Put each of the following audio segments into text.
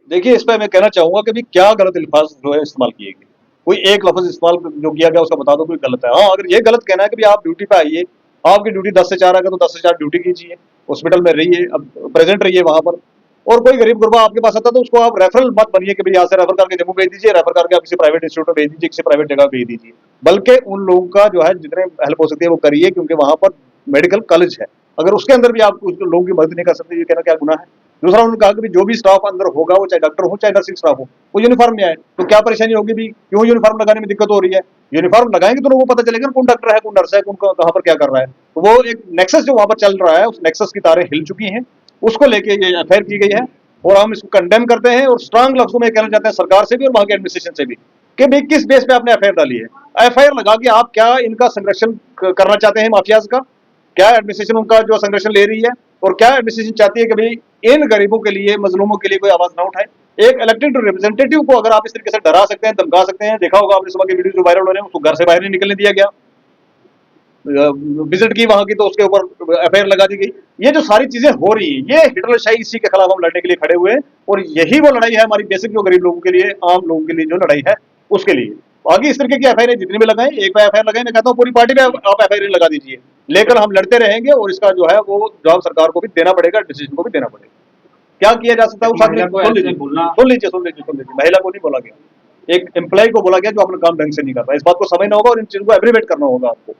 देखिए, इस पे मैं कहना चाहूंगा कि भी क्या गलत अल्फाज जो है इस्तेमाल किए गए। कोई एक लफ्ज इस्तेमाल जो किया गया उसका बता दो कोई गलत है। हाँ, अगर ये गलत कहना है कि भी आप ड्यूटी पे आइए, आपकी ड्यूटी 10 से 4 है तो 10 से 4 ड्यूटी कीजिए, हॉस्पिटल में रहिए, अब प्रेजेंट रहिए वहां पर। और कोई गरीब गुरबा आपके पास आता है तो उसको आप रेफरल मत बनिए कि भाई यहाँ से रेफर करके जम्मू भेज दीजिए, रेफर करके आप किसी प्राइवेट इंस्टीट्यूट में भेज दीजिए, किसी प्राइवेट जगह भेज दीजिए। बल्कि उन लोगों का जो है जितने हेल्प हो सकती है वो करिए, क्योंकि वहां पर मेडिकल कॉलेज है। अगर उसके अंदर भी आप उस लोगों की मदद नहीं कर सकते, ये कहना क्या गुनाह है। दूसरा, उन्होंने कहा कि जो भी स्टाफ अंदर होगा, वो चाहे डॉक्टर हो चाहे नर्सिंग स्टाफ हो, वो यूनिफॉर्म में आए। तो क्या परेशानी होगी भी, क्यों यूनिफॉर्म लगाने में दिक्कत हो रही है। यूनिफॉर्म लगाएंगे तो लोगों को पता चलेगा कौन डॉक्टर है, कौन नर्स है, कौन कहाँ पर क्या कर रहा है। तो वो एक नेक्सस जो वहां पर चल रहा है, उस नेक्सस की तारें हिल चुकी हैं, उसको लेके ये एफआईआर की गई है। और हम इसको कंडेम करते हैं और स्ट्रांग लफ्जों में कहना चाहते हैं सरकार से भी और वहां के एडमिनिस्ट्रेशन से भी कि भाई किस बेस पे आपने एफआईआर डाली है। एफआईआर लगा के आप क्या इनका संरक्षण करना चाहते हैं माफियाज का। क्या एडमिनिस्ट्रेशन उनका जो संरक्षण ले रही है, और क्या एडमिनिस्ट्रेशन चाहती है कि भाई इन गरीबों के लिए, मजलूमों के लिए कोई आवाज ना उठाए। एक इलेक्टेड रिप्रेजेंटेटिव को अगर आप इस तरीके से डरा सकते हैं, धमका सकते हैं, देखा होगा आपने सुबह के वीडियो जो वायरल हो रहे हैं, उसको घर से बाहर नहीं निकलने दिया गया, विजिट की वहां की तो उसके ऊपर एफआईआर लगा दी गई। ये जो सारी चीजें हो रही हैं, ये हिटलरशाही, इसी के खिलाफ हम लड़ने के लिए खड़े हुए हैं। और यही वो लड़ाई है हमारी बेसिक, जो गरीब लोगों के लिए, आम लोगों के लिए जो लड़ाई है उसके लिए। आगे इस तरीके की एफआईआर जितनी भी लगाएं, एक पे एफआईआर लगाएं, मैं कहता हूँ पूरी पार्टी में आप एफआईआर लगा दीजिए, लेकर हम लड़ते रहेंगे और इसका जो है वो जवाब सरकार को भी देना पड़ेगा, डिसीजन को भी देना पड़ेगा। क्या किया जा सकता है उस आदमी को, सुन लीजिए सुन लीजिए सुन लीजिए सुन लीजिए, महिला को नहीं बोला गया, एक एम्प्लॉय को बोला गया जो अपना काम ढंग से नहीं कर रहा है। इस बात को समझना होगा और इन चीजों को एब्रीवेट करना होगा आपको।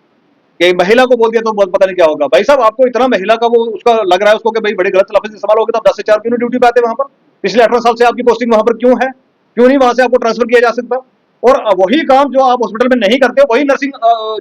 कि महिला को बोल दिया तो पता नहीं क्या होगा। भाई साहब, आपको इतना महिला का वो उसका लग रहा है उसको कि भाई बड़े गलत लफ्ज इस्तेमाल हो गए, तो आप 10 से 4 क्यों ड्यूटी पे आते वहां पर। पिछले 18 साल से आपकी पोस्टिंग वहां पर क्यों है, क्यों नहीं वहां से आपको ट्रांसफर किया जा सकता। और वही काम जो आप हॉस्पिटल में नहीं करते, वही नर्सिंग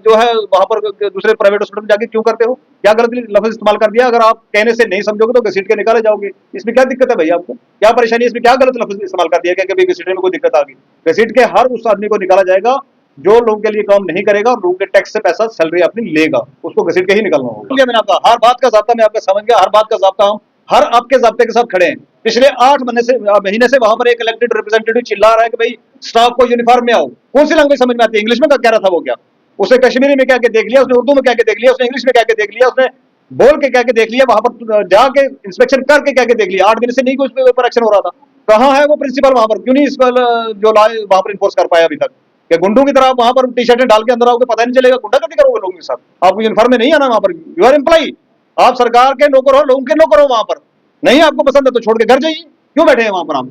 जो है वहां पर दूसरे प्राइवेट हॉस्पिटल में जाके क्यों करते हो। क्या गलत लफ्ज इस्तेमाल कर दिया, अगर आप कहने से नहीं समझोगे तो घसीट के निकाले जाओगे। इसमें क्या दिक्कत है भाई, आपको क्या परेशानी है, इसमें क्या गलत लफ्ज इस्तेमाल कर दिया क्या कि घसीटने में कोई दिक्कत आ गई। घसीट के हर उस आदमी को निकाला जाएगा जो लोगों के लिए काम नहीं करेगा और लोगों के टैक्स से पैसा सैलरी अपनी लेगा, उसको घसीट के ही निकलना होगा। मैंने आपका हर बात का ज़ाब्ता मैं आपका समझ गया, हर बात का ज़ाब्ता हम हर आपके ज़ाब्ते के साथ खड़े हैं। पिछले 8 महीने से वहां पर एक इलेक्टेड रिप्रेजेंटेटिव चिल्ला रहा है कि भाई स्टाफ को यूनिफॉर्म में आओ। कौन सी लैंग्वेज समझ में आती है, इंग्लिश में कह रहा था वो क्या, उसने कश्मीरी में कह के देख लिया, उसने उर्दू में कह के देख लिया, उसने इंग्लिश में कह के देख लिया, उसने बोल के कह के देख लिया, वहां पर जाके इंस्पेक्शन करके कह के देख लिया। 8 दिन से नहीं कोई पर एक्शन हो रहा था। कहाँ है वो प्रिंसिपल वहां पर, क्यों नहीं इस जो लॉ वहां पर इन्फोर्स कर पाया अभी तक। कि गुंडों की तरह वहां पर टी शर्टें डाल के अंदर आओगे, पता नहीं चलेगा, गुंडा करती करोगे लोगों के साथ। आपको यूनिफॉर्म में नहीं आना वहां पर, यू आर एम्प्लॉई, आप सरकार के नौकर हो, लोगों के नौकर हो। वहां पर नहीं आपको पसंद है तो छोड़ के घर जाइए, क्यों बैठे हैं वहां पर आप।